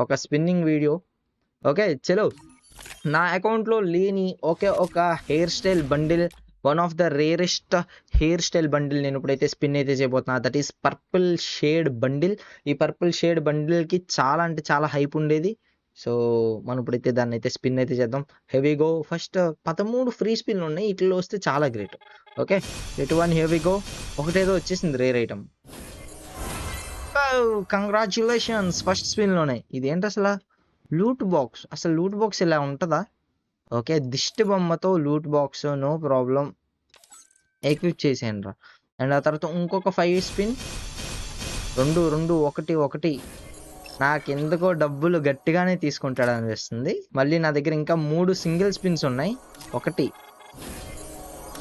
ఒక spinning video. Okay చలో, నా అకౌంట్లో లేని ఒకే ఒక hair style bundle, one of the rarest hair style bundle నేను ఇప్పుడైతే స్పిన్ అయితే చేయబోతున్నా. That is purple shade bundle. ఈ పర్పుల్ షేడ్ బండిల్కి చాలా అంటే చాలా హైప్ ఉండేది. సో మనం ఇప్పుడైతే దాన్ని అయితే స్పిన్ అయితే చేద్దాం. Here we go. ఫస్ట్ 13 ఫ్రీ స్పిన్లు ఉన్నాయి, ఇట్లా వస్తే చాలా గ్రేట్. ఓకే ఇటు వన్ హెవీ గో. ఒకటేదో వచ్చేసింది రేర్ ఐటమ్. కంగ్రాచులేషన్స్, ఫస్ట్ స్పిన్లోనే. ఇదేంటి అసలు లూట్ బాక్స్? అసలు లూట్ బాక్స్ ఇలా ఉంటుందా? ఓకే దిష్టి బొమ్మతో loot box, no problem, equip చేసేయండి రా. అండ్ ఆ తర్వాత ఇంకొక 5 స్పిన్. 2 2 1 1. నాకెందుకో డబ్బులు గట్టిగానే తీసుకుంటాడు అనిపిస్తుంది. మళ్ళీ నా దగ్గర ఇంకా 3 సింగిల్ స్పిన్స్ ఉన్నాయి. 1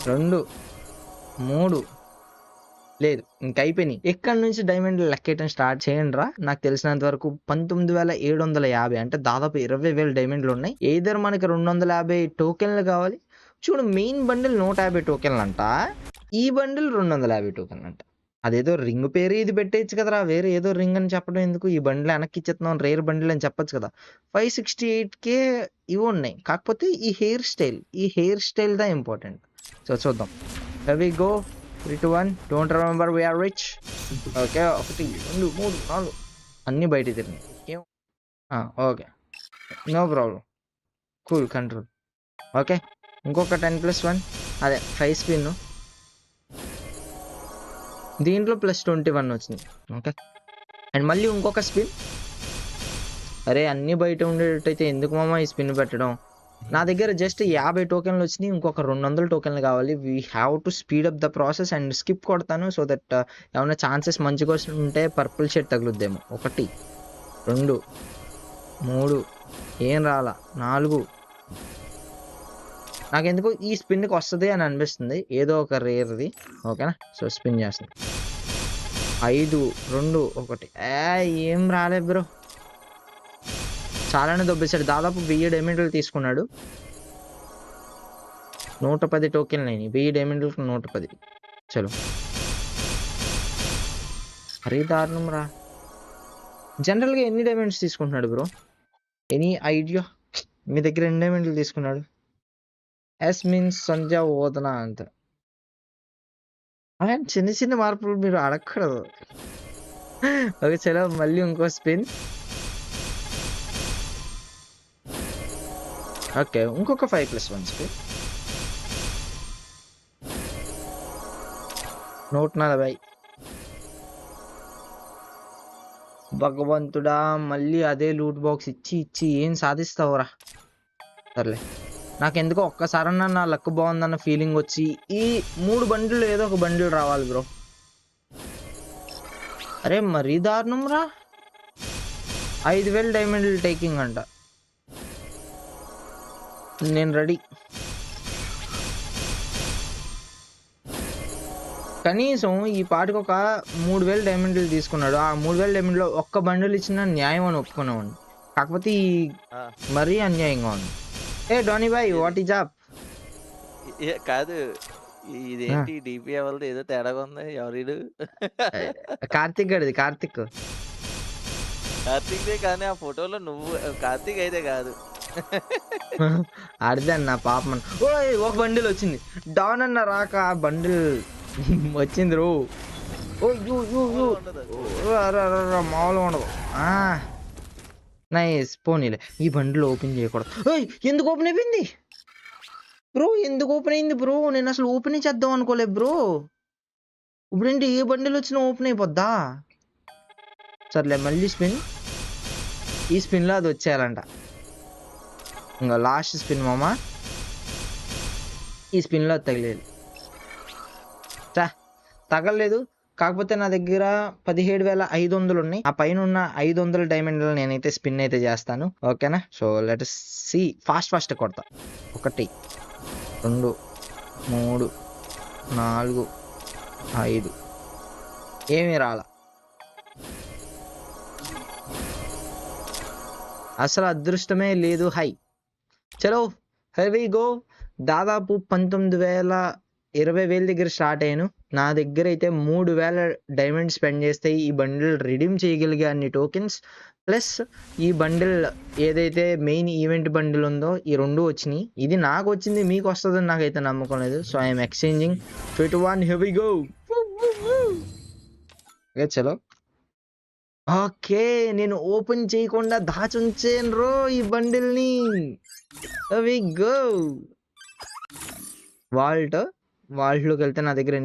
2 3 లేదు, ఇంక అయిపోయినాయి. ఎక్కడి నుంచి డైమండ్ లెక్కేయటం స్టార్ట్ చేయండి రా. నాకు తెలిసినంత వరకు 19,750 అంటే దాదాపు 20,000 డైమండ్లు ఉన్నాయి. ఏదర్ మనకి 250 టోకెన్లు కావాలి. చూడు, మెయిన్ బండిల్ 150 టోకెన్లు అంట, ఈ బండిల్ 250 టోకెన్లు అంట. అదేదో రింగ్ పేరు ఇది పెట్టేయచ్చు కదరా, వేరే ఏదో రింగ్ అని చెప్పడం ఎందుకు? ఈ బండిల్ వెనక్కి ఇచ్చేస్తున్నాం, రేర్ బండిల్ అని చెప్పొచ్చు కదా. 568K ఇవి ఉన్నాయి. కాకపోతే ఈ హెయిర్ స్టైల్ దా ఇంపార్టెంట్. సో చూద్దాం. We go 3 2 1. Don't remember we are rich. Okay 1 2 3 4 అన్నీ బయట తిరిగినాయి. Okay no problem, cool control. Okay ఇంకొక 10+1, అదే 5 స్పిన్. దీంట్లో +21 వచ్చింది. ఓకే అండ్ మళ్ళీ ఇంకొక స్పిన్. అరే అన్నీ బయట ఉండేటట్టయితే ఎందుకు మామ ఈ స్పిన్ పెట్టడం? నా దగ్గర జస్ట్ 50 టోకెన్లు వచ్చినాయి, ఇంకొక 200 టోకెన్లు కావాలి. We have to speed up the process. And skip కొడతాను సో దట్ ఏమైనా ఛాన్సెస్ మంచిగా ఉంటే పర్పుల్ షర్ట్ తగులుద్దేమో. 1 2 3 ఏం రాలా. 4. నాకెందుకు ఈ స్పిన్కి వస్తుంది అని అనిపిస్తుంది, ఏదో ఒక రేర్ది. ఓకేనా, సో స్పిన్ చేస్తాను. 5 2 1. ఏం రాలే బ్రో, చాలానే దొబ్బేశాడు. దాదాపు 1000 డైమండ్లు తీసుకున్నాడు. 110 టోకెన్లు అయినాయి. 1000 డైమండ్లకు 110. చలో, మరీ దారుణం రా. జనరల్గా ఎన్ని డైమండ్స్ తీసుకుంటున్నాడు బ్రో? Any idea? మీ దగ్గర ఎన్ని డైమండ్లు తీసుకున్నాడు? ఎస్ మీన్స్ సంధ్య ఓదన అంత. అలాంటి చిన్న చిన్న మార్పులు మీరు అడగకూడదు. ఓకే చలో, మళ్ళీ ఇంకో స్పిన్. ఓకే ఇంకొక 5+1 స్పిన్. 140. భగవంతుడా, మళ్ళీ అదే లూట్ బాక్స్ ఇచ్చి ఇచ్చి ఏం సాధిస్తావురా? సర్లే, నాకెందుకో ఒక్కసారన్నా నా లక్ బాగుందన్న ఫీలింగ్ వచ్చి ఈ 3 బండిలు ఏదో ఒక బండిల్ రావాలి బ్రో. అరే మరీ దారుణం రా. 5,000 డైమండ్లు టేకింగ్ అంట. నేను రెడీ. కనీసం ఈ పాటికి ఒక 3,000 డైమండ్లు తీసుకున్నాడు. ఆ 3,000 డైమండ్లో ఒక్క బండిల్ ఇచ్చిన న్యాయం అని ఒప్పుకునేవాడిని. కాకపోతే ఈ మరీ అన్యాయంగా ఉంది. ఏ డోనీ బాయ్, వాట్ ఈజ్ అప్? కాదు, ఇదేంటి డిపి ఎవరిది ఏదో తేడాగా ఉంది. ఎవరు? కార్తిక్ గడిది. కార్తిక్ కార్తీక్దే, కానీ ఆ ఫోటోలో నువ్వు కార్తీక్ అయితే కాదు. ఆడితే అన్న పాపం. ఓయ్ ఒక బండిల్ వచ్చింది. డాన్ అన్న రాక బండిల్ వచ్చింది రో. ఓ మామూలుగా ఉండదు. నైస్, పోనీలే. ఈ బండిల్ ఓపెన్ చేయకూడదు. ఓయ్ ఎందుకు ఓపెన్ అయిపోయింది బ్రో? ఎందుకు ఓపెన్ అయింది బ్రో? నేను అసలు ఓపెన్ చేద్దాం అనుకోలేదు బ్రో. ఇప్పుడేంటి ఏ బండిల్ వచ్చినా ఓపెన్ అయిపోద్దా? సర్లే మళ్ళీ స్పిన్. ఈ స్పిన్లో అది వచ్చేయాలంట. ఇంకా లాస్ట్ స్పిన్ మామా. ఈ స్పిన్లో తగిలేదు. తగలేదు. కాకపోతే నా దగ్గర 17,500 ఉన్నాయి. ఆ పైన ఉన్న 500 డైమండ్లు నేనైతే స్పిన్ అయితే చేస్తాను. ఓకేనా, so let us see. Fast కొడతా. 1 2 3 4 5. ఏమీ రాలా. అసలు అదృష్టమే లేదు. హై చలో హెవీ గో. దాదాపు 20,000 దగ్గర స్టార్ట్ అయ్యాను. నా దగ్గర అయితే 3,000 డైమండ్ స్పెండ్ చేస్తే ఈ బండిల్ రిడీమ్ చేయగలిగే అన్ని టోకెన్స్ ప్లస్ ఈ బండిల్ ఏదైతే మెయిన్ ఈవెంట్ బండిల్ ఉందో ఈ 2 వచ్చినాయి. ఇది నాకు వచ్చింది, మీకు వస్తదని నాకైతే నమ్మకం లేదు. So I'm exchanging 3, 2, 1 here we go. Okay చలో. ఓకే, నేను ఓపెన్ చేయకుండా దాచుంచాను రో ఈ బండిల్ని. Here we go. వాల్ట్లోకి వెళ్తే నా దగ్గర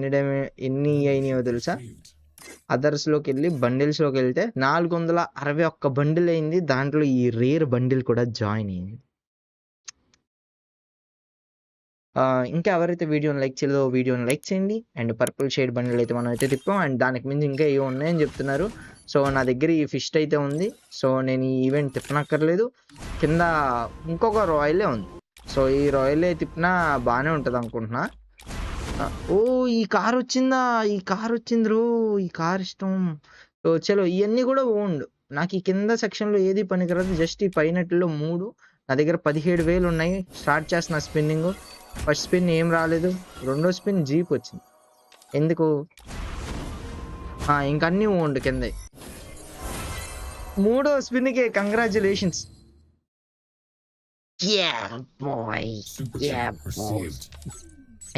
ఎన్ని అయినాయో తెలుసా? అదర్స్లోకి వెళ్ళి బండిల్స్లోకి వెళ్తే 461 బండిల్ అయింది. దాంట్లో ఈ రేర్ బండిల్ కూడా జాయిన్ అయింది. ఇంకా ఎవరైతే వీడియోని లైక్ చేయలేదో వీడియోని లైక్ చేయండి. అండ్ పర్పుల్ షేడ్ బండిల్ అయితే మనం అయితే తిప్పాం. అండ్ దానికి మించి ఇంకా ఏవో ఉన్నాయని చెప్తున్నారు. సో నా దగ్గర ఈ ఫిష్ అయితే ఉంది. సో నేను ఈ ఈవెంట్ తిప్పనక్కర్లేదు. కింద ఇంకొక రాయలే ఉంది. సో ఈ రాయలే తిప్పినా బాగానే ఉంటుంది అనుకుంటున్నా. ఓ ఈ కార్ వచ్చిందా? ఈ కార్ వచ్చింది రో. ఈ కార్ ఇష్టం. సో చలో ఇవన్నీ కూడా ఓన్డ్. నాకు ఈ కింద సెక్షన్లో ఏది పనికిరాదు. జస్ట్ ఈ పైనట్లో 3 నా దగ్గర 17,000 ఉన్నాయి. స్టార్ట్ చేస్తున్నా స్పిన్నింగ్. ఫస్ట్ స్పిన్ ఏం రాలేదు. రెండో స్పిన్ జీప్ వచ్చింది. ఎందుకు? ఇంకన్నీ ఓన్డ్ కింద. మూడో స్పిన్కి కంగ్రాచులేషన్స్.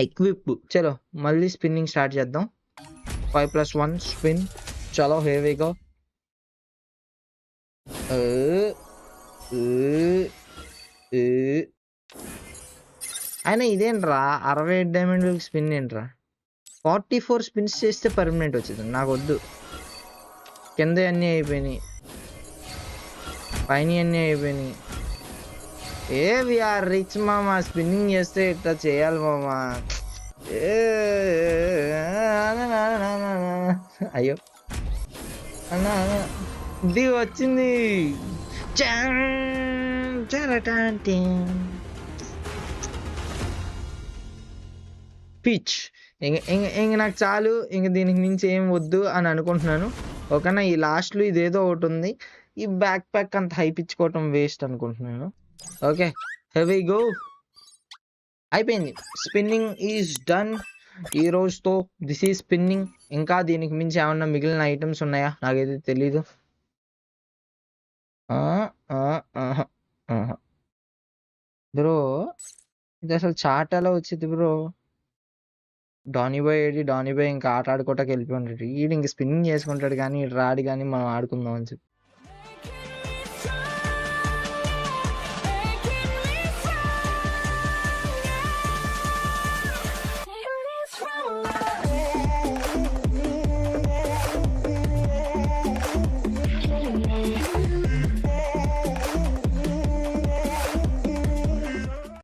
ఎక్విప్. చలో మళ్ళీ స్పిన్నింగ్ స్టార్ట్ చేద్దాం. 5+1 స్పిన్. చలో హియర్ వి గో. అయినా ఇదేంట్రా 68 డైమండ్ స్పిన్ ఏంట్రా? 44 స్పిన్స్ చేస్తే పర్మనెంట్ వచ్చింది. నాకు వద్దు. కింద అన్నీ అయిపోయినాయి, పైన అన్నీ అయిపోయినాయి. వీఆర్ రిచ్ మామా. స్పిన్నింగ్ చేస్తే ఇట్లా చేయాలి మామా. అయ్యో ఇది వచ్చింది. పిచ్. ఇంక నాకు చాలు, ఇంక దీనికి మించి ఏం వద్దు అని అనుకుంటున్నాను. ఓకేనా? ఈ లాస్ట్లో ఇదేదో ఒకటి ఉంది. ఈ బ్యాక్ ప్యాక్ అంత హైపించుకోవటం వేస్ట్ అనుకుంటున్నాను. Okay here we go. అయిపోయింది. Spinning is done. ఈ రోజుతో దిస్ ఈజ్ స్పిన్నింగ్. ఇంకా దీనికి మించి ఏమన్నా మిగిలిన ఐటమ్స్ ఉన్నాయా? నాకైతే తెలీదు. బ్రో ఇది అసలు చాట్ ఎలా వచ్చింది బ్రో? డానీబాయ్ ఏడి? డానీబాయ్ ఇంకా ఆట ఆడుకోవటానికి వెళ్ళిపోయి ఉంటాడు. ఈడు ఇంక స్పిన్నింగ్ చేసుకుంటాడు కానీ ఇటు రాడు కానీ మనం ఆడుకుందాం అని చెప్పి.